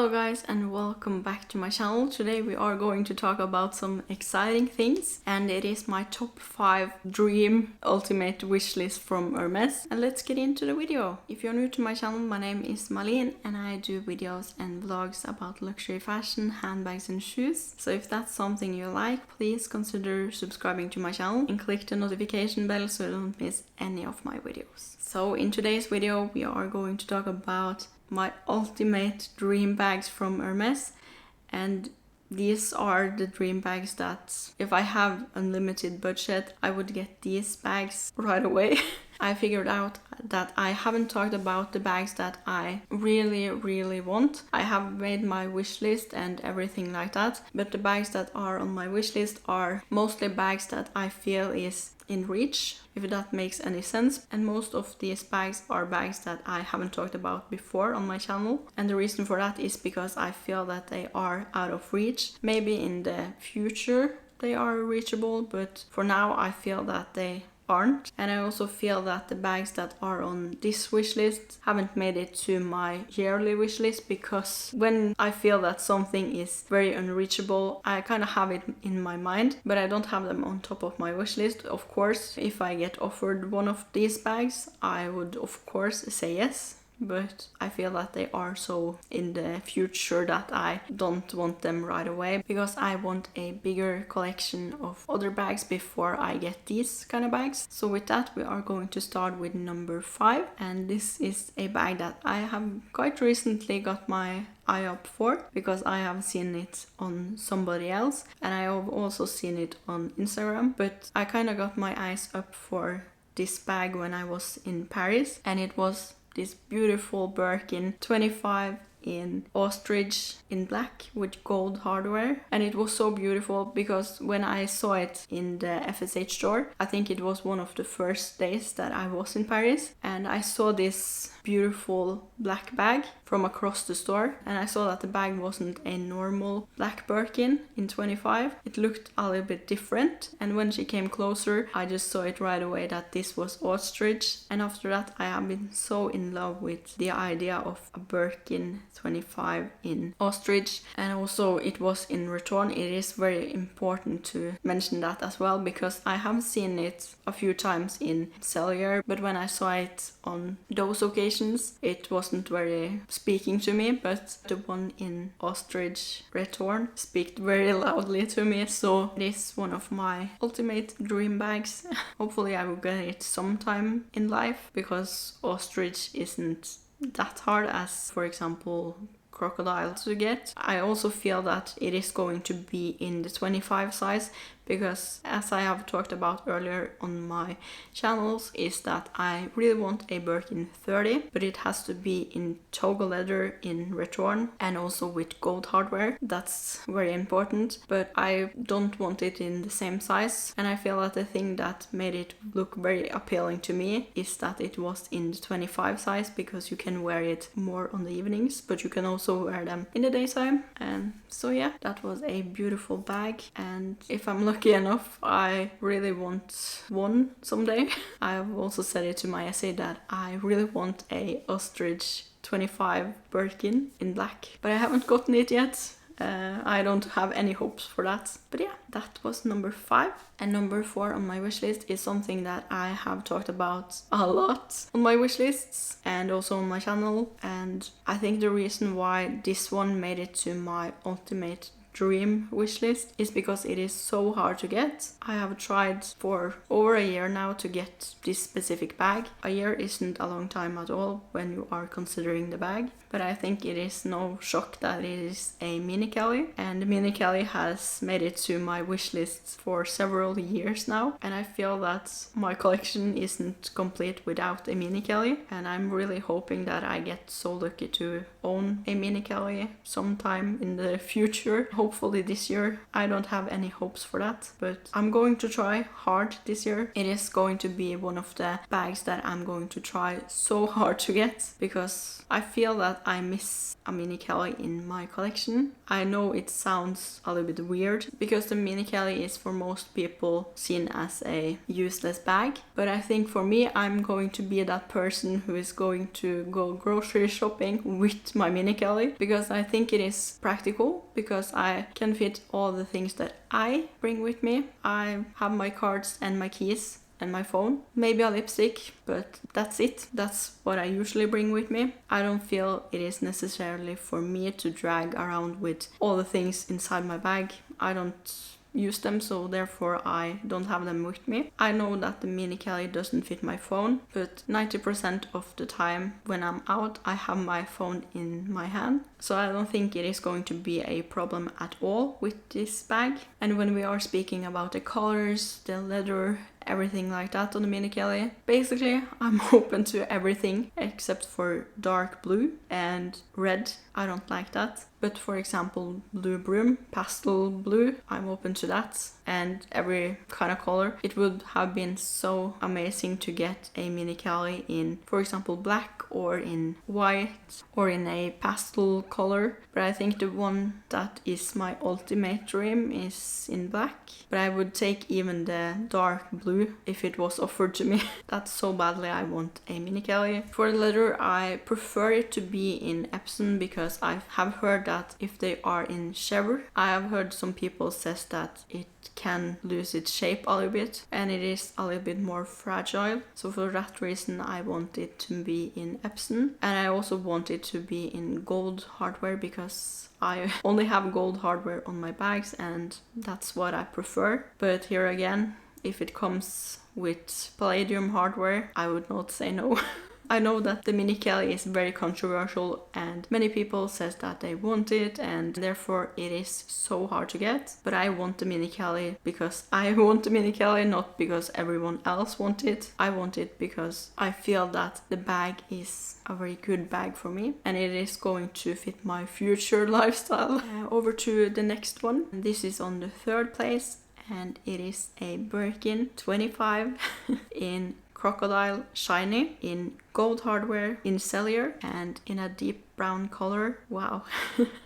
Hello guys and welcome back to my channel. Today we are going to talk about some exciting things and it is my top 5 dream ultimate wish list from Hermes. And let's get into the video. If you're new to my channel, my name is Marlene and I do videos and vlogs about luxury fashion, handbags and shoes. So if that's something you like, please consider subscribing to my channel and click the notification bell so you don't miss any of my videos. So in today's video we are going to talk about my ultimate dream bags from Hermes, and these are the dream bags that if I have unlimited budget I would get these bags right away. I figured out that I haven't talked about the bags that I really want. I have made my wish list and everything like that, but the bags that are on my wish list are mostly bags that I feel is in reach, if that makes any sense. And most of these bags are bags that I haven't talked about before on my channel, and the reason for that is because I feel that they are out of reach. Maybe in the future they are reachable, but for now I feel that they aren't. And I also feel that the bags that are on this wish list haven't made it to my yearly wish list, because when I feel that something is very unreachable I kind of have it in my mind, but I don't have them on top of my wish list. Of course, if I get offered one of these bags I would of course say yes, but I feel that they are so in the future that I don't want them right away, because I want a bigger collection of other bags before I get these kind of bags. So with that we are going to start with number 5, and this is a bag that I have quite recently got my eye up for, because I have seen it on somebody else and I have also seen it on Instagram, but I kind of got my eyes up for this bag when I was in Paris, and it was this beautiful Birkin 25 in ostrich in black with gold hardware. And it was so beautiful because when I saw it in the FSH store, I think it was one of the first days that I was in Paris, and I saw this beautiful black bag from across the store, and I saw that the bag wasn't a normal black Birkin in 25. It looked a little bit different, and when she came closer I just saw it right away that this was ostrich. And after that I have been so in love with the idea of a Birkin 25 in ostrich, and also it was in return. It is very important to mention that as well, because I have seen it a few times in Cellular, but when I saw it on those occasions it wasn't very speaking to me, but the one in ostrich return speaks very loudly to me. So it is one of my ultimate dream bags. Hopefully I will get it sometime in life, because ostrich isn't that hard as, for example, crocodile to get. I also feel that it is going to be in the 25 size, because as I have talked about earlier on my channels is that I really want a Birkin 30, but it has to be in toggle leather in return and also with gold hardware. That's very important, but I don't want it in the same size. And I feel that the thing that made it look very appealing to me is that it was in the 25 size, because you can wear it more on the evenings, but you can also wear them in the daytime. And so yeah, that was a beautiful bag, and if I'm lucky enough I really want one someday. I have also said it to my essay that I really want a ostrich 25 Birkin in black, but I haven't gotten it yet. I don't have any hopes for that. But yeah, that was number 5. And number 4 on my wish list is something that I have talked about a lot on my wish lists and also on my channel. And I think the reason why this one made it to my ultimate dream wish list is because it is so hard to get. I have tried for over a year now to get this specific bag. A year isn't a long time at all when you are considering the bag, but I think it is no shock that it is a mini Kelly, and the mini Kelly has made it to my wish list for several years now, and I feel that my collection isn't complete without a mini Kelly, and I'm really hoping that I get so lucky to own a mini Kelly sometime in the future. hopefully this year. I don't have any hopes for that, but I'm going to try hard this year. It is going to be one of the bags that I'm going to try so hard to get, because I feel that I miss a mini Kelly in my collection. I know it sounds a little bit weird, because the mini Kelly is for most people seen as a useless bag, but I think for me, I'm going to be that person who is going to go grocery shopping with my mini Kelly, because I think it is practical, because I can fit all the things that I bring with me. I have my cards and my keys and my phone, maybe a lipstick, but that's it. That's what I usually bring with me. I don't feel it is necessarily for me to drag around with all the things inside my bag. I don't use them, so therefore I don't have them with me. I know that the mini Kelly doesn't fit my phone, but 90% of the time when I'm out, I have my phone in my hand. So I don't think it is going to be a problem at all with this bag. And when we are speaking about the colors, the leather, everything like that on the mini Kelly, basically I'm open to everything except for dark blue and red. I don't like that. But for example, blue broom, pastel blue, I'm open to that. And every kind of color. It would have been so amazing to get a mini Kelly in, for example, black or in white or in a pastel color. But I think the one that is my ultimate dream is in black. But I would take even the dark blue if it was offered to me. That's so badly I want a mini Kelly. For the leather, I prefer it to be in Epsom, because I have heard that if they are in chèvre, I have heard some people says that it can lose its shape a little bit and it is a little bit more fragile. So for that reason I want it to be in Epsom, and I also want it to be in gold hardware, because I only have gold hardware on my bags and that's what I prefer. But here again, if it comes with palladium hardware, I would not say no. I know that the mini Kelly is very controversial and many people says that they want it and therefore it is so hard to get. But I want the mini Kelly because I want the mini Kelly, not because everyone else wants it. I want it because I feel that the bag is a very good bag for me and it is going to fit my future lifestyle. Over to the next one. This is on the third place and it is a Birkin 25 in crocodile shiny, in gold hardware, in cellular and in a deep brown color. Wow.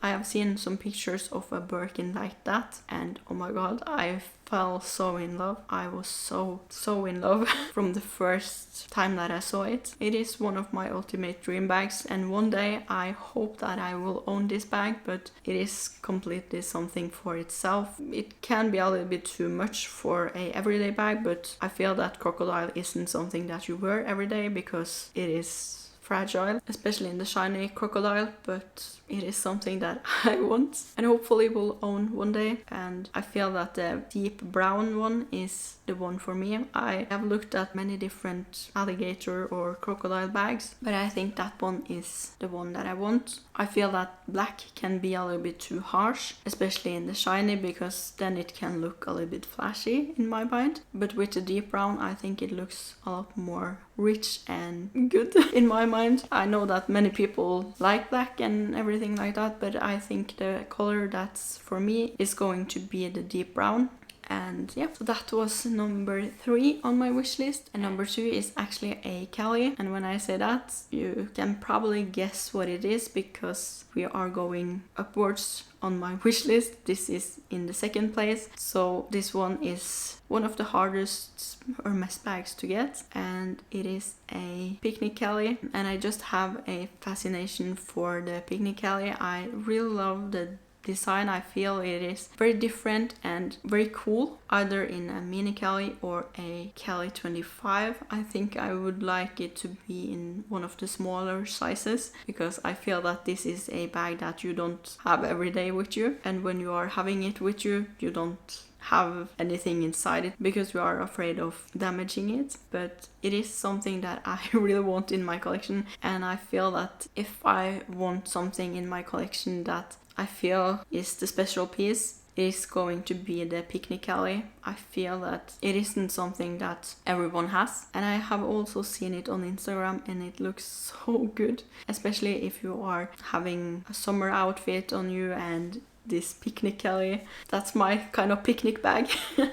I have seen some pictures of a Birkin like that and oh my god, I fell so in love. I was so in love from the first time that I saw it. It is one of my ultimate dream bags and one day I hope that I will own this bag, but it is completely something for itself. It can be a little bit too much for a everyday bag, but I feel that crocodile isn't something that you wear every day because it is fragile, especially in the shiny crocodile, but it is something that I want and hopefully will own one day. And I feel that the deep brown one is the one for me. I have looked at many different alligator or crocodile bags, but I think that one is the one that I want. I feel that black can be a little bit too harsh, especially in the shiny, because then it can look a little bit flashy in my mind. But with the deep brown, I think it looks a lot more rich and good in my mind. I know that many people like black and everything like that, but I think the color that's for me is going to be the deep brown. And yeah, so that was number 3 on my wish list. And number 2 is actually a Kelly. And when I say that, you can probably guess what it is because we are going upwards on my wish list. This is in the second place. So this one is one of the hardest Hermès bags to get. And it is a picnic Kelly. And I just have a fascination for the picnic Kelly. I really love the design. I feel it is very different and very cool, either in a mini Kelly or a Kelly 25. I think I would like it to be in one of the smaller sizes because I feel that this is a bag that you don't have every day with you, and when you are having it with you, you don't have anything inside it because you are afraid of damaging it. But it is something that I really want in my collection, and I feel that if I want something in my collection that I feel is the special piece, is going to be the picnic Kelly. I feel that it isn't something that everyone has, and I have also seen it on Instagram and it looks so good, especially if you are having a summer outfit on you and this picnic Kelly. That's my kind of picnic bag.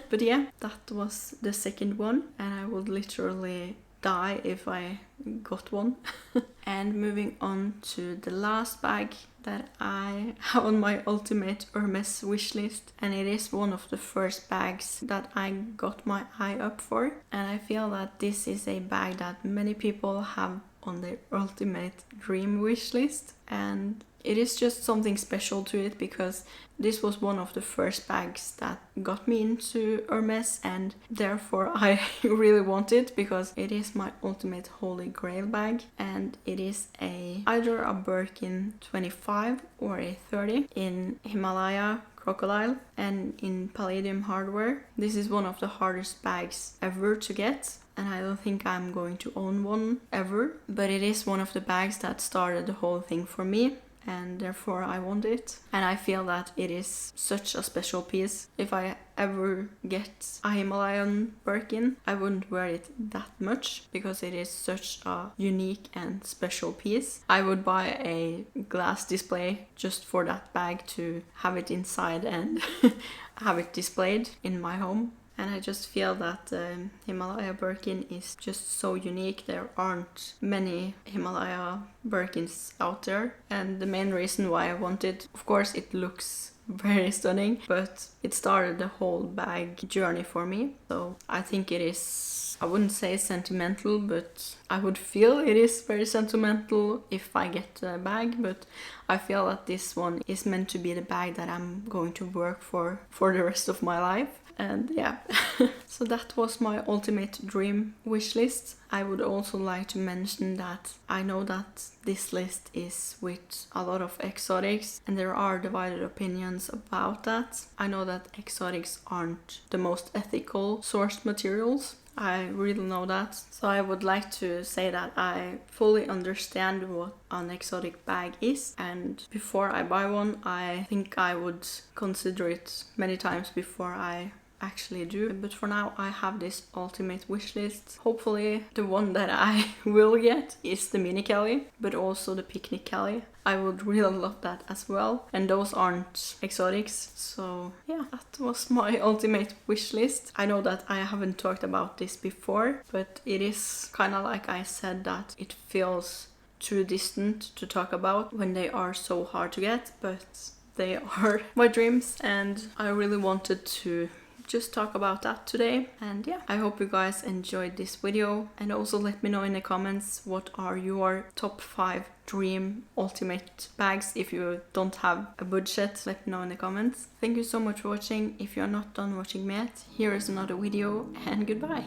But yeah, that was the second one, and I would literally die if I got one. And moving on to the last bag that I have on my ultimate Hermes wish list, and it is one of the first bags that I got my eye up for, and I feel that this is a bag that many people have on their ultimate dream wish list, and it is just something special to it because this was one of the first bags that got me into Hermes, and therefore I really want it because it is my ultimate holy grail bag, and it is either a Birkin 25 or a 30 in Himalaya crocodile and in palladium hardware. This is one of the hardest bags ever to get, and I don't think I'm going to own one ever, but it is one of the bags that started the whole thing for me, and therefore I want it. And I feel that it is such a special piece. If I ever get a Himalayan Birkin, I wouldn't wear it that much because it is such a unique and special piece. I would buy a glass display just for that bag to have it inside and have it displayed in my home. And I just feel that Himalaya Birkin is just so unique. There aren't many Himalaya Birkins out there. And the main reason why I want it, of course, it looks very stunning, but it started the whole bag journey for me. So I think it is, I wouldn't say sentimental, but I would feel it is very sentimental if I get the bag. But I feel that this one is meant to be the bag that I'm going to work for the rest of my life. And yeah, so that was my ultimate dream wish list. I would also like to mention that I know that this list is with a lot of exotics, and there are divided opinions about that. I know that exotics aren't the most ethical sourced materials. I really know that. So I would like to say that I fully understand what an exotic bag is, and before I buy one, I think I would consider it many times before I actually do. But for now, I have this ultimate wish list. Hopefully the one that I will get is the mini Kelly, but also the picnic Kelly. I would really love that as well, and those aren't exotics. So yeah, that was my ultimate wish list. I know that I haven't talked about this before, but it is kind of like I said, that it feels too distant to talk about when they are so hard to get, but they are my dreams, and I really wanted to just talk about that today. And yeah, I hope you guys enjoyed this video, and also let me know in the comments what are your top 5 dream ultimate bags. If you don't have a budget, let me know in the comments. Thank you so much for watching. If you're not done watching me yet, here is another video, and goodbye.